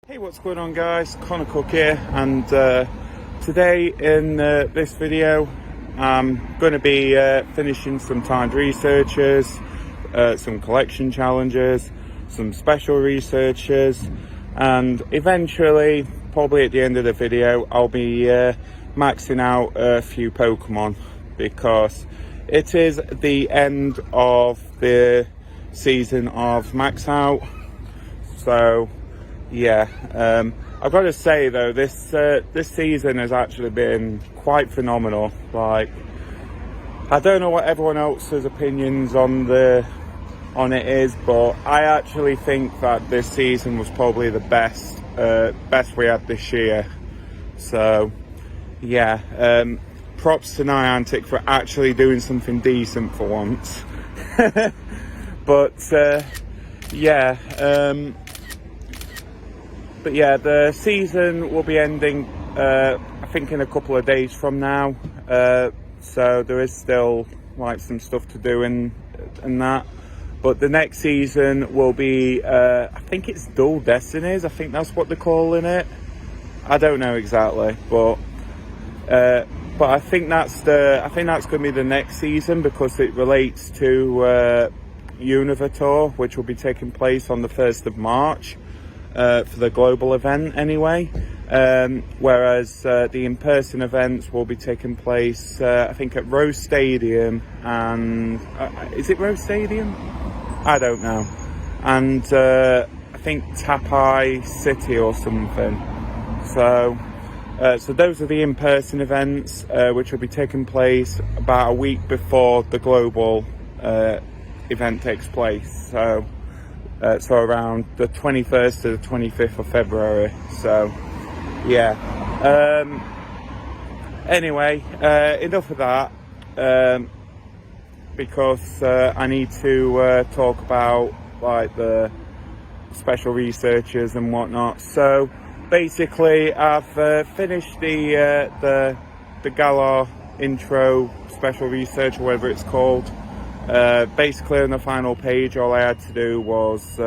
Hey, what's going on guys? Connor Cook here, and today in this video I'm going to be finishing some timed researches, some collection challenges, some special researches, and eventually, probably at the end of the video, I'll be maxing out a few Pokemon, because it is the end of the season of Max Out. So yeah, I've got to say though, this season has actually been quite phenomenal. Like, I don't know what everyone else's opinions on it is, but I actually think that this season was probably the best we had this year. So yeah, props to Niantic for actually doing something decent for once. But yeah. But yeah, the season will be ending, I think, in a couple of days from now. So there is still like some stuff to do and that. But the next season will be, I think it's Dual Destinies. I think that's what they're calling it. I don't know exactly, but I think that's going to be the next season, because it relates to Unova Tour, which will be taking place on the 1st of March. For the global event anyway, whereas the in-person events will be taking place I think at Rose Stadium, and is it Rose Stadium? I don't know, and I think Tapai City or something. So those are the in-person events which will be taking place about a week before the global event takes place. So around the 21st to the 25th of February. So yeah, anyway, enough of that, because I need to talk about like the special researchers and whatnot. So basically, I've finished the Galar intro special research, or whatever it's called. Basically on the final page, all I had to do was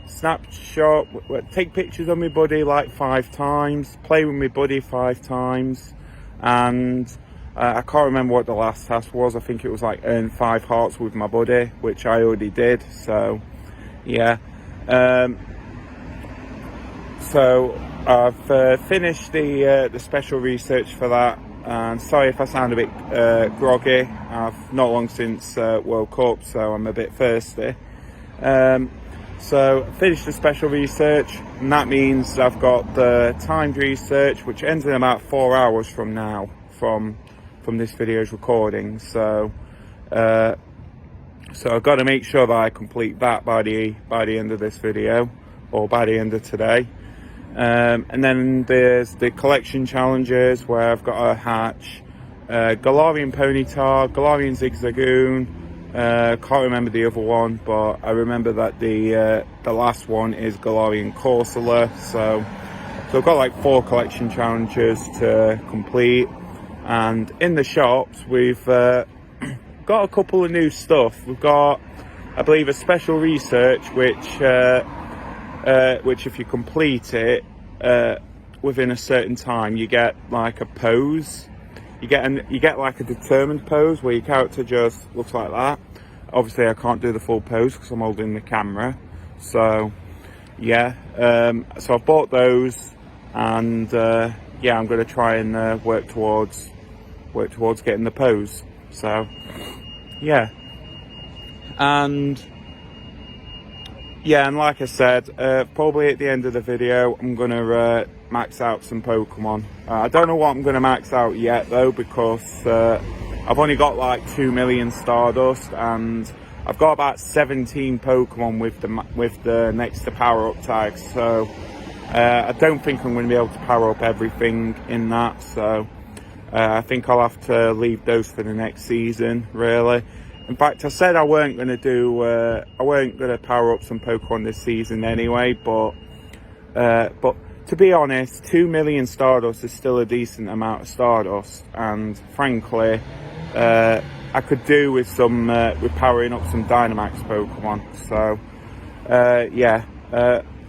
snapshot, take pictures of my buddy like 5 times, play with my buddy 5 times, and I can't remember what the last task was. I think it was like earn 5 hearts with my buddy, which I already did. So yeah, so I've finished the special research for that. And sorry if I sound a bit groggy. I've not long since woke up, so I'm a bit thirsty. So finished the special research, and that means I've got the timed research, which ends in about 4 hours from now, from this video's recording. So I've got to make sure that I complete that by the end of this video, or by the end of today. And then there's the collection challenges, where I've got a hatch, Galarian Ponyta, Galarian Zigzagoon, can't remember the other one, but I remember that the last one is Galarian Corsola. So I've got like 4 collection challenges to complete. And in the shops, we've got a couple of new stuff. We've got, I believe, a special research, which if you complete it within a certain time, you get like a pose. You get like a determined pose where your character just looks like that. Obviously, I can't do the full pose because I'm holding the camera. So yeah, so I've bought those, and yeah, I'm going to try and work towards getting the pose. So yeah, and like I said, probably at the end of the video, I'm going to max out some Pokemon. I don't know what I'm going to max out yet, though, because I've only got like 2 million Stardust, and I've got about 17 Pokemon with the next to power-up tags. So I don't think I'm going to be able to power up everything in that. So I think I'll have to leave those for the next season, really. In fact, I said I weren't going to power up some Pokemon this season anyway, but to be honest, 2 million Stardust is still a decent amount of Stardust, and frankly, I could do with with powering up some Dynamax Pokemon. So yeah,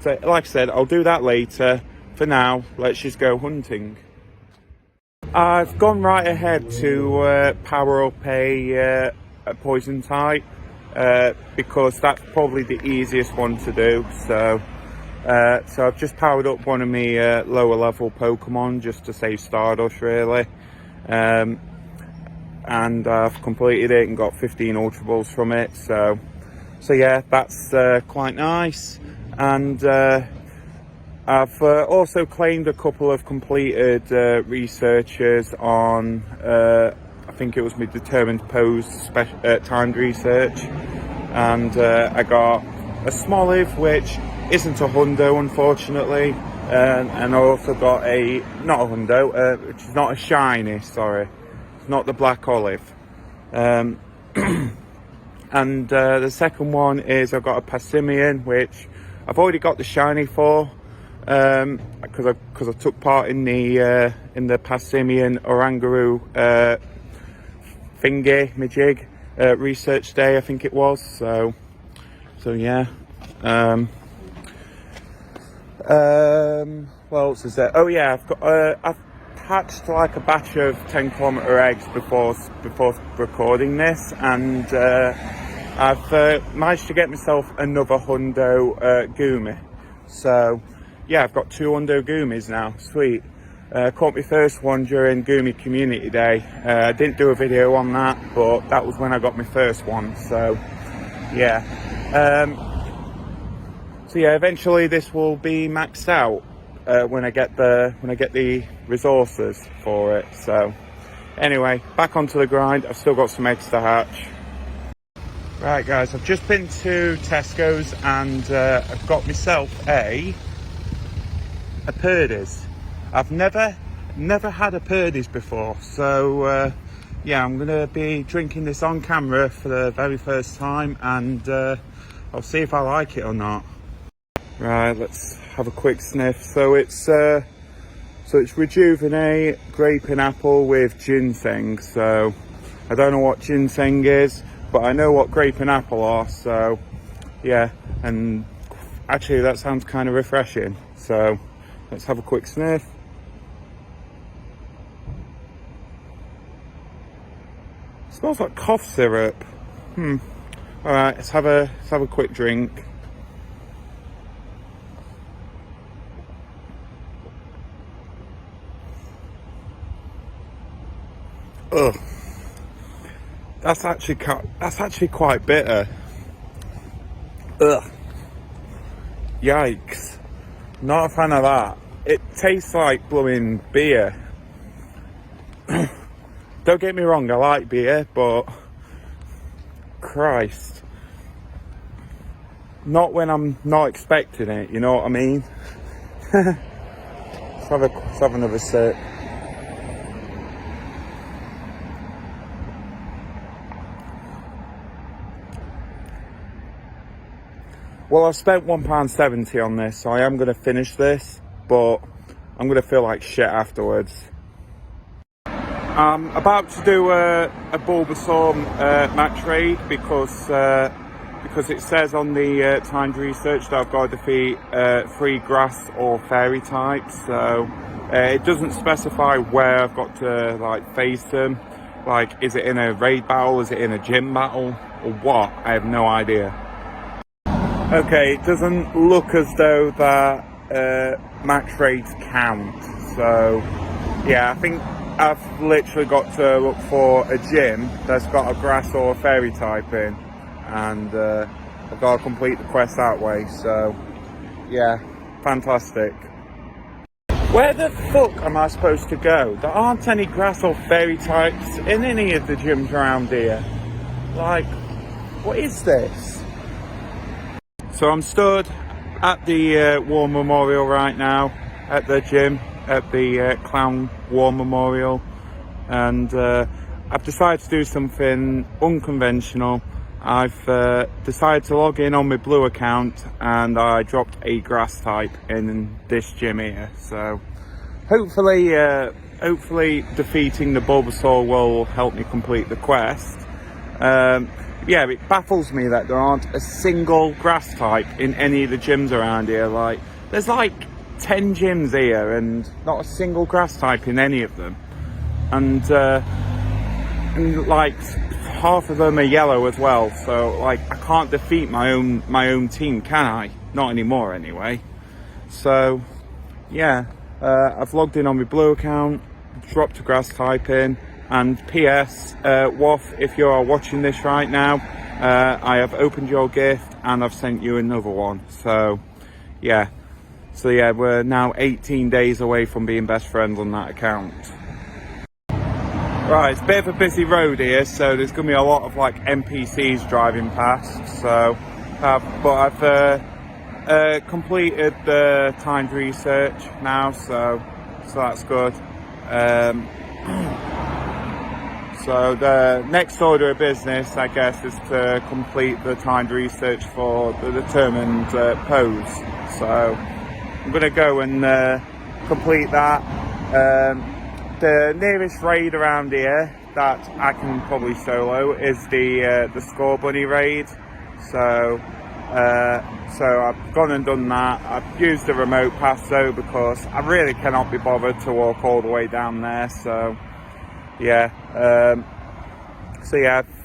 So like I said, I'll do that later. For now, let's just go hunting. I've gone right ahead to power up a poison type because that's probably the easiest one to do. So I've just powered up one of my lower level Pokémon just to save Stardust, really. And I've completed it and got 15 Ultra Balls from it. So yeah, that's quite nice. And I've also claimed a couple of completed researches on, I think it was my determined pose timed research, and I got a Smoliv, which isn't a hundo, unfortunately, and I also got not a hundo, which is not a shiny, sorry, it's not the black olive. And the second one is I've got a Passimian, which I've already got the shiny for. Because I took part in the Passimian Orangaroo thingy, majig research day, I think it was. So yeah. What else is there? Oh yeah, I've hatched like a batch of 10-kilometer eggs before recording this, and I've managed to get myself another hundo Gumi. So yeah, I've got 2 hundo Gumis now. Sweet. Caught my first one during Gumi Community Day. I didn't do a video on that, but that was when I got my first one. So yeah. So yeah, eventually this will be maxed out when I get the resources for it. So anyway, back onto the grind. I've still got some eggs to hatch. Right guys, I've just been to Tesco's and I've got myself a Purdy's. I've never had a Purdy's before, so yeah, I'm gonna be drinking this on camera for the very first time, and I'll see if I like it or not. Right, let's have a quick sniff. So it's Rejuvenate, grape and apple with ginseng. So I don't know what ginseng is, but I know what grape and apple are. So yeah, and actually that sounds kind of refreshing. So let's have a quick sniff. Smells like cough syrup. All right, let's have a quick drink. Ugh, that's actually quite bitter. Ugh, yikes. Not a fan of that. It tastes like blowing beer. Don't get me wrong, I like beer, but Christ. Not when I'm not expecting it, you know what I mean? let's have another sip. Well, I've spent £1.70 on this, so I am going to finish this, but I'm going to feel like shit afterwards. I'm about to do a Bulbasaur match raid because it says on the timed research that I've got to defeat 3 grass or fairy types. So it doesn't specify where I've got to like face them. Like, is it in a raid battle? Is it in a gym battle? Or what? I have no idea. Okay, it doesn't look as though that match raids count. So yeah, I think I've literally got to look for a gym that's got a grass or a fairy type in, and I've got to complete the quest that way. So yeah, fantastic. Where the fuck am I supposed to go? There aren't any grass or fairy types in any of the gyms around here. Like, what is this? So I'm stood at the War Memorial right now, at the gym, at the Clown War Memorial, and I've decided to do something unconventional. I've decided to log in on my blue account, and I dropped a grass type in this gym here. So hopefully defeating the Bulbasaur will help me complete the quest. yeah, it baffles me that there aren't a single grass type in any of the gyms around here. Like, there's like 10 gyms here and not a single grass type in any of them. And like half of them are yellow as well. So like, I can't defeat my own team, can I? Not anymore, anyway. So yeah, I've logged in on my blue account, dropped a grass type in, and PS, Waff, if you are watching this right now, I have opened your gift and I've sent you another one. So yeah, we're now 18 days away from being best friends on that account. Right, it's a bit of a busy road here, so there's going to be a lot of like NPCs driving past. So, but I've completed the timed research now, so that's good. So the next order of business, I guess, is to complete the timed research for the determined pose. So I'm going to go and complete that. The nearest raid around here that I can probably solo is the Score Bunny raid. So I've gone and done that. I've used the remote pass though because I really cannot be bothered to walk all the way down there. So yeah,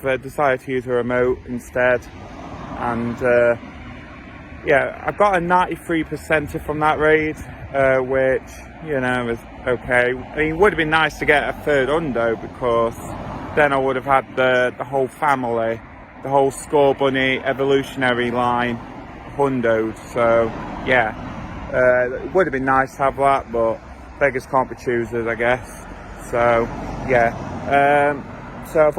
I've decided to use a remote instead, and yeah, I got a 93% from that raid, which, you know, is okay. I mean, it would have been nice to get a third hundo because then I would have had the whole family, the whole Score Bunny evolutionary line hundoed. So yeah, it would have been nice to have that, but beggars can't be choosers, I guess. So yeah, so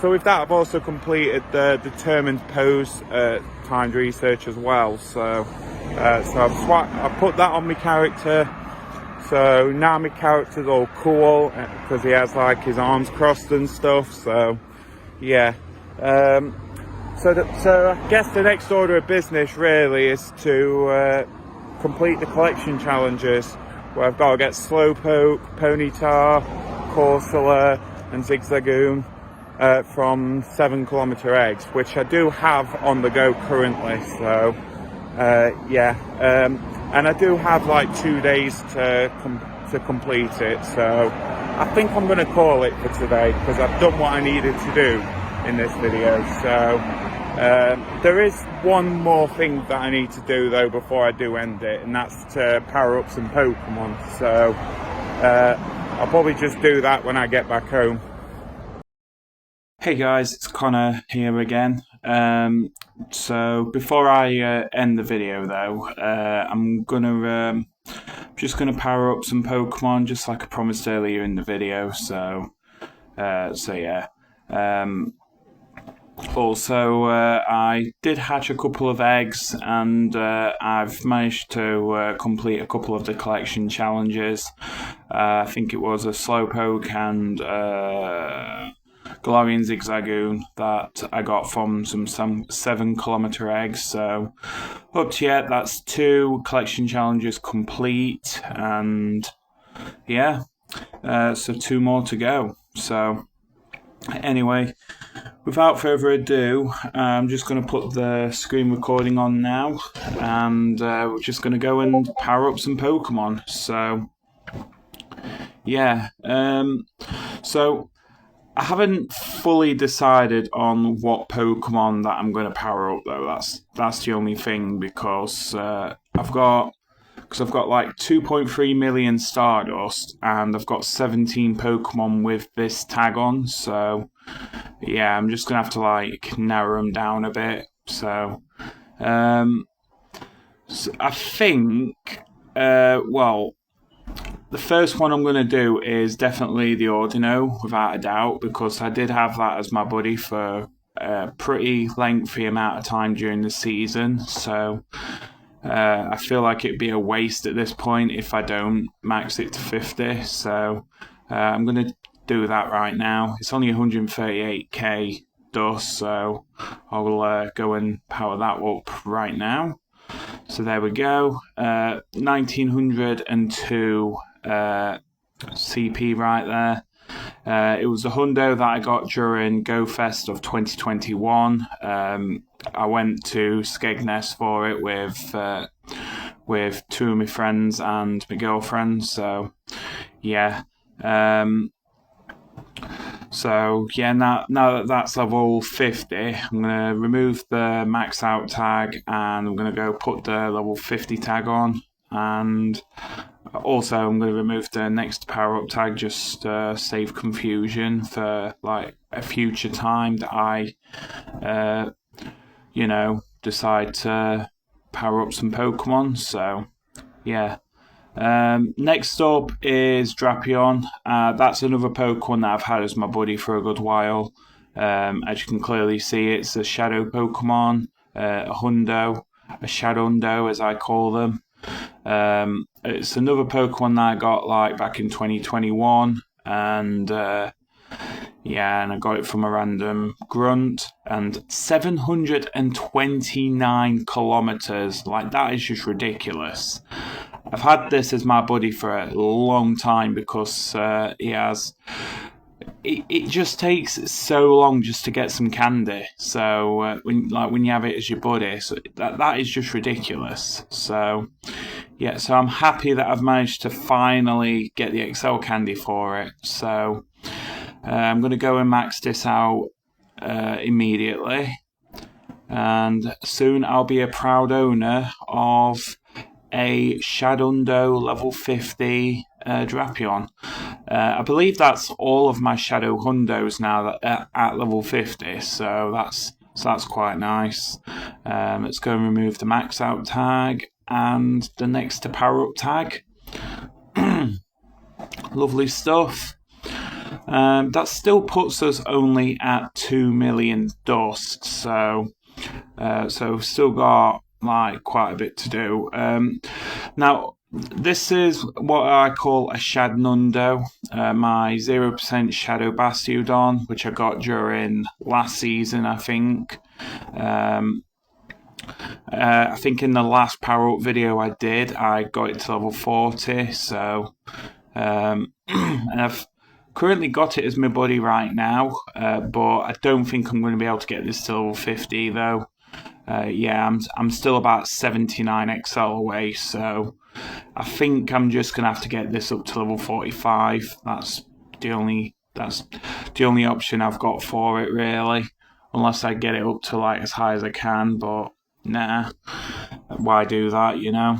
with that I've also completed the determined pose timed research as well. So I've put that on my character. So now my character's all cool because he has like his arms crossed and stuff. So yeah, so I guess the next order of business really is to complete the collection challenges, where I've got to get Slowpoke, Ponyta, Corsola and Zigzagoon from 7km eggs, which I do have on the go currently. So yeah, and I do have like 2 days to complete it. So I think I'm going to call it for today because I've done what I needed to do in this video. So there is one more thing that I need to do though before I do end it, and that's to power up some Pokemon. So I'll probably just do that when I get back home. Hey guys, it's Connor here again. So before I end the video though, I'm just gonna power up some Pokemon, just like I promised earlier in the video. So yeah. Also, I did hatch a couple of eggs, and I've managed to complete a couple of the collection challenges. I think it was a Slowpoke and Galarian Zigzagoon that I got from some 7km eggs. So up to yet, that's 2 collection challenges complete, and yeah, so 2 more to go. So anyway, without further ado, I'm just going to put the screen recording on now, and we're just going to go and power up some Pokemon. So yeah, so I haven't fully decided on what Pokemon that I'm going to power up though. That's the only thing, because I've got like 2.3 million Stardust, and I've got 17 Pokemon with this tag on. So yeah, I'm just gonna have to like narrow them down a bit. So I think well, the first one I'm going to do is definitely the Ordino, without a doubt, because I did have that as my buddy for a pretty lengthy amount of time during the season. So I feel like it'd be a waste at this point if I don't max it to 50. So I'm going to do that right now. It's only 138k dust, so I will go and power that up right now. So there we go, 1902 CP right there. It was a hundo that I got during GoFest of 2021. I went to Skegness for it with two of my friends and my girlfriend. So yeah. Now that that's level 50, I'm going to remove the max out tag and I'm going to go put the level 50 tag on. And also I'm going to remove the next power up tag, just save confusion for like a future time that I, decide to power up some Pokemon. So yeah. Next up is Drapion. That's another Pokemon that I've had as my buddy for a good while. As you can clearly see, it's a Shadow Pokemon, a Hundo, a Shadowhundo as I call them. It's another Pokemon that I got like back in 2021, and and I got it from a random grunt, and 729 kilometers. Like, that is just ridiculous. I've had this as my buddy for a long time because it just takes so long just to get some candy. So when you have it as your buddy, so that is just ridiculous. So yeah, so I'm happy that I've managed to finally get the XL candy for it. So I'm going to go and max this out immediately, and soon I'll be a proud owner of a Shadowhundo level 50 Drapion. I believe that's all of my Shadow Hundos now that at level 50, so that's quite nice. Let's go and remove the max out tag and the next to power up tag. Lovely stuff. That still puts us only at 2 million dust, so still got like quite a bit to do. Now, this is what I call a Shadowhundo, my 0% Shadow Bastiodon, which I got during last season, I think. I think in the last power up video I did, I got it to level 40. So, and I've currently got it as my buddy right now, but I don't think I'm going to be able to get this to level 50 though. I'm still about 79 XL away, so I think I'm just gonna have to get this up to level 45. That's the only option I've got for it, really, unless I get it up to like as high as I can. But nah, why do that, you know?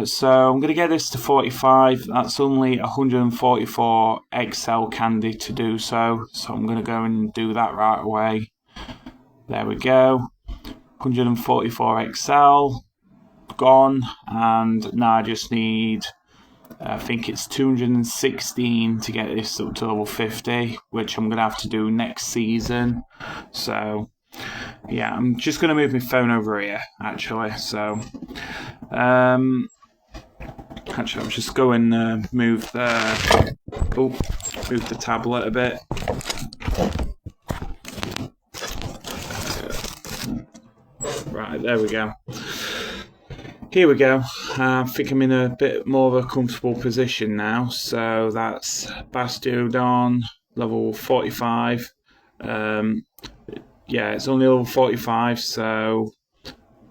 So I'm gonna get this to 45. That's only 144 XL candy to do so I'm gonna go and do that right away. There we go. 144 XL gone, and now I just need, I think it's 216 to get this up to level 50, which I'm going to have to do next season. So yeah, I'm just going to move my phone over here actually. So actually I'll just go and move the tablet a bit. Right, there we go. Here we go. I think I'm in a bit more of a comfortable position now. So that's Bastiodon, level 45. It's only level 45, so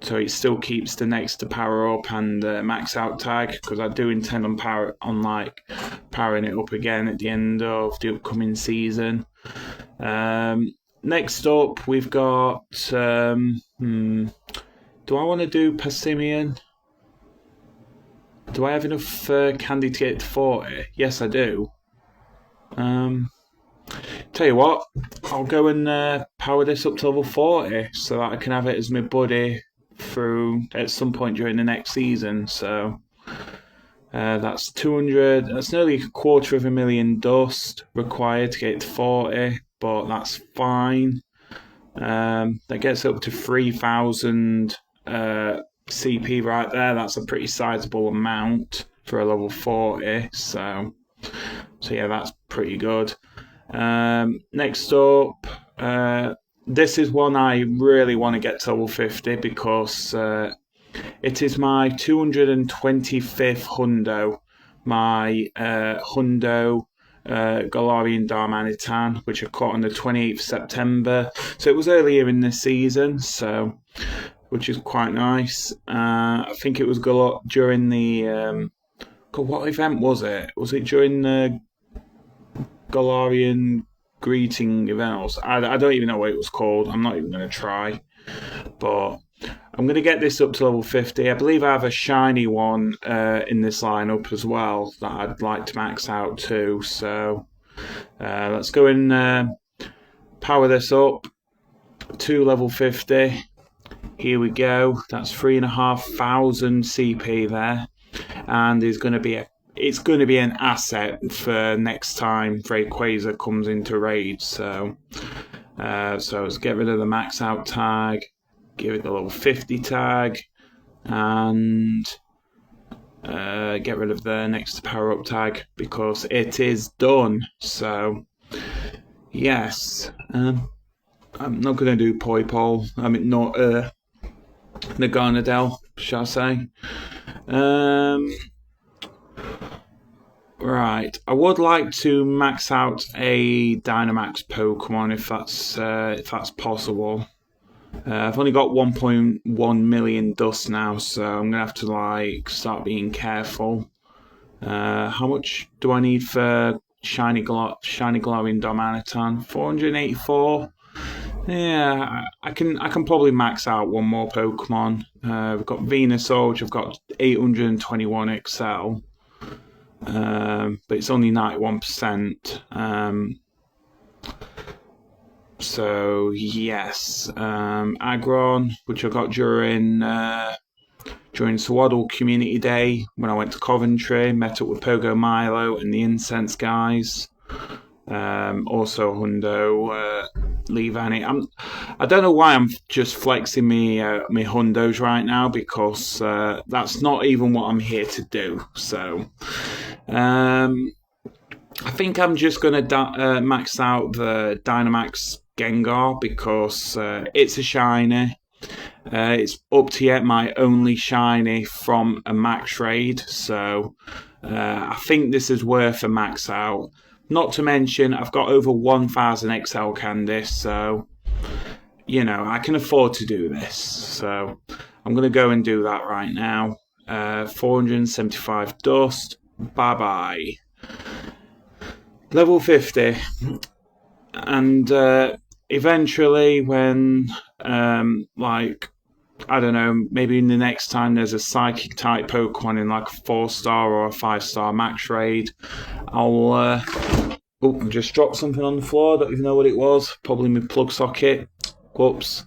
it still keeps the next to power up and max out tag, because I do intend on powering it up again at the end of the upcoming season. Next up, we've got. Do I want to do Persimmon? Do I have enough candy to get it to 40? Yes, I do. Tell you what, I'll go and power this up to level 40 so that I can have it as my buddy through at some point during the next season. So that's 200. That's nearly 250,000 dust required to get it to 40, but that's fine. That gets up to 3,000 CP right there. That's a pretty sizable amount for a level 40. So yeah, that's pretty good. Next up, this is one I really want to get to level 50 because it is my 225th Hundo. My Hundo Galarian Darmanitan, which I caught on the 28th September. So it was earlier in the season, so which is quite nice. I think it was during the what event was it? Was it during the Galarian greeting event? I don't even know what it was called. I'm not even going to try. But I'm going to get this up to level 50. I believe I have a shiny one in this lineup as well that I'd like to max out too. So let's go and power this up to level 50. Here we go. That's 3,500 CP there, and it's going to be an asset for next time Rayquaza comes into raid. So let's get rid of the max out tag, give it the level 50 tag, and get rid of the next power up tag because it is done. So yes, I'm not going to do Poipole. I mean, not Naganadel, shall I say. Right, I would like to max out a Dynamax Pokemon if that's possible. I've only got 1.1 million dust now, so I'm gonna have to start being careful. How much do I need for shiny glowing Darmanitan? 484. Yeah, I can probably max out one more Pokemon. We've got Venusaur, which I've got 821 XL. But it's only 91%. So yes, Aggron, which I got during Swaddle Community Day when I went to Coventry, met up with Pogo Milo and the Incense guys. Also Hundo, Leavanny. I don't know why I'm just flexing me Hundos right now because that's not even what I'm here to do. So I think I'm just going to max out the Dynamax Gengar because it's a shiny. It's up to yet my only shiny from a max raid. So I think this is worth a max out. Not to mention, I've got over 1,000 XL candy, so, I can afford to do this. So, I'm going to go and do that right now. 475 dust. Bye-bye. Level 50. And eventually, when, I don't know, maybe in the next time there's a Psychic type Pokemon in like a 4-star or a 5-star max raid, I'll I just dropped something on the floor. Don't even know what it was. Probably my plug socket. Whoops.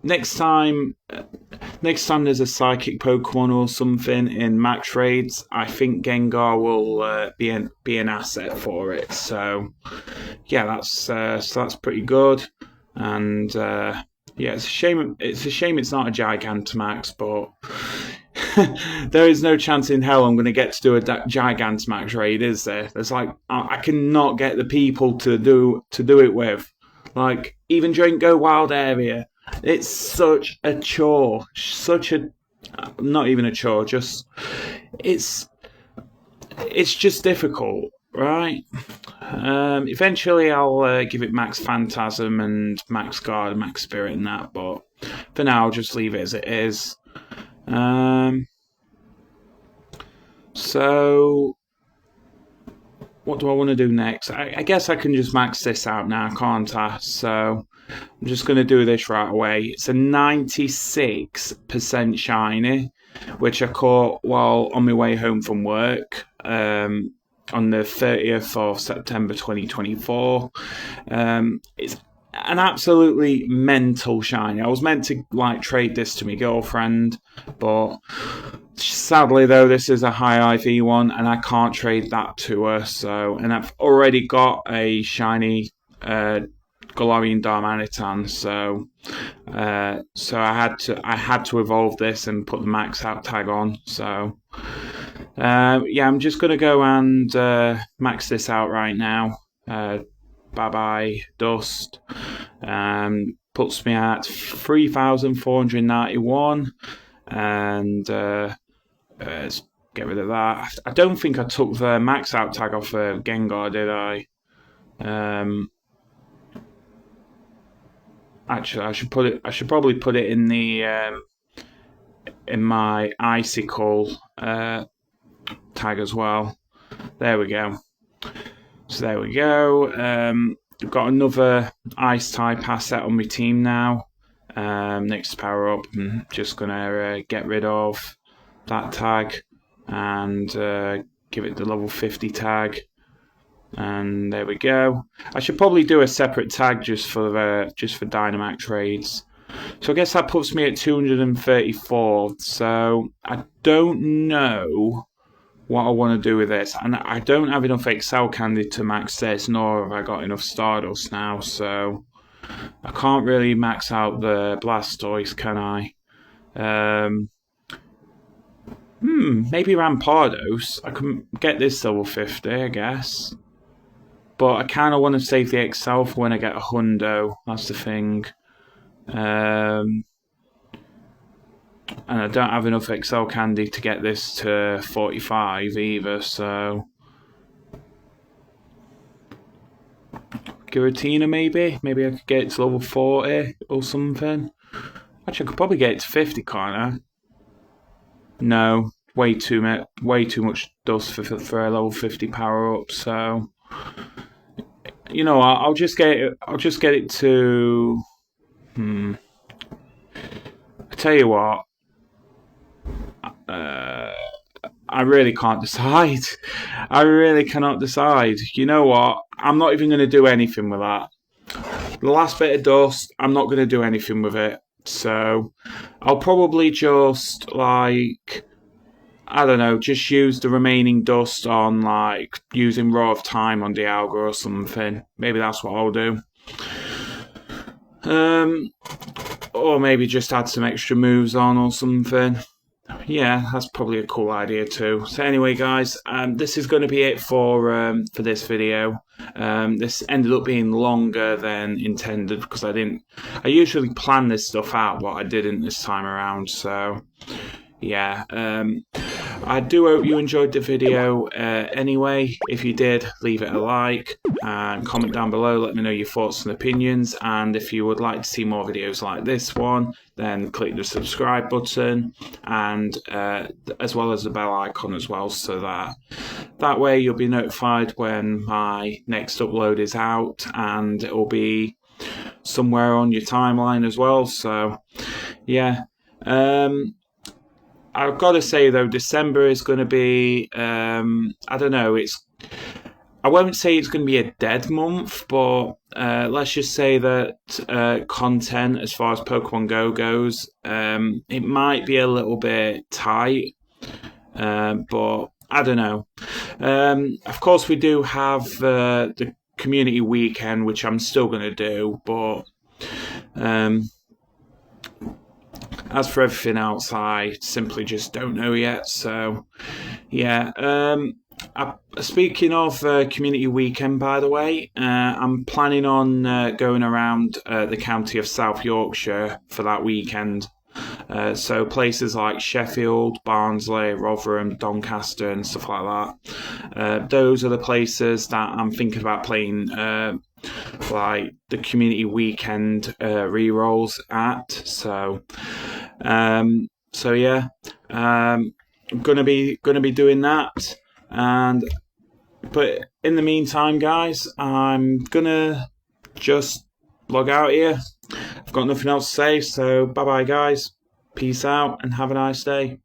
Next time there's a Psychic Pokemon or something in max raids, I think Gengar will be an asset for it. So yeah, that's pretty good. And yeah, it's a shame it's not a Gigantamax, but there is no chance in hell I'm going to get to do a Gigantamax raid, is there? There's I cannot get the people to do it with. Like, even during Go Wild area, it's such a chore. Not even a chore, it's just difficult, right? Eventually I'll give it Max Phantasm and Max Guard and Max Spirit and that, but for now I'll just leave it as it is. So what do I want to do next? I guess I can just max this out now, can't I? So I'm just going to do this right away. It's a 96% shiny, which I caught while on my way home from work on the 30th of September 2024. It's an absolutely mental shiny. I was meant to trade this to my girlfriend, but sadly though this is a high IV one and I can't trade that to her. So, and I've already got a shiny Galarian Darmanitan, so I had to evolve this and put the max out tag on. So yeah, I'm just gonna go and max this out right now. Bye dust. Puts me at 3,491, and it's get rid of that. I don't think I took the max out tag off Gengar, did I? Actually, I should probably put it in the in my icicle tag as well. There we go. So there we go. I've got another ice type asset on my team now. Next to power up, I'm just gonna get rid of that tag and give it the level 50 tag. And there we go. I should probably do a separate tag just for Dynamax raids. So I guess that puts me at 234. So I don't know what I want to do with this, and I don't have enough Excel Candy to max this, nor have I got enough Stardust now. So I can't really max out the Blastoise, can I? Maybe Rampardos. I can get this level 50, I guess. But I kind of want to save the Excel for when I get a Hundo. That's the thing. And I don't have enough Excel Candy to get this to 45 either, so... Giratina maybe? Maybe I could get it to level 40 or something. Actually, I could probably get it to 50, can't I? No, way too much dust for a level 50 power up, so... You know what, I'll just get it to... I tell you what, I really can't decide. I really cannot decide. You know what? I'm not even going to do anything with that. The last bit of dust, I'm not going to do anything with it. So I'll probably just, like, I don't know, just use the remaining dust on, like, using Roar of Time on Dialga or something. Maybe that's what I'll do. Or maybe just add some extra moves on or something. Yeah, that's probably a cool idea too. So anyway, guys, this is going to be it for this video. This ended up being longer than intended because I usually plan this stuff out, but I didn't this time around. So yeah, I do hope you enjoyed the video anyway. If you did, leave it a like and comment down below. Let me know your thoughts and opinions. And if you would like to see more videos like this one, then click the subscribe button and as well as the bell icon as well, so that way you'll be notified when my next upload is out, and it will be somewhere on your timeline as well. So yeah. I've got to say though, December is going to be, I don't know, I won't say it's going to be a dead month, but let's just say that content as far as Pokemon Go goes, it might be a little bit tight, but I don't know. Of course, we do have the community weekend, which I'm still going to do, but... as for everything else, I simply just don't know yet. So, yeah. Speaking of community weekend, by the way, I'm planning on going around the county of South Yorkshire for that weekend. So places like Sheffield, Barnsley, Rotherham, Doncaster and stuff like that. Those are the places that I'm thinking about playing like the community weekend re-rolls at. So yeah, I'm gonna be doing that. But in the meantime, guys, I'm gonna just log out here. I've got nothing else to say, so bye bye, guys. Peace out and have a nice day.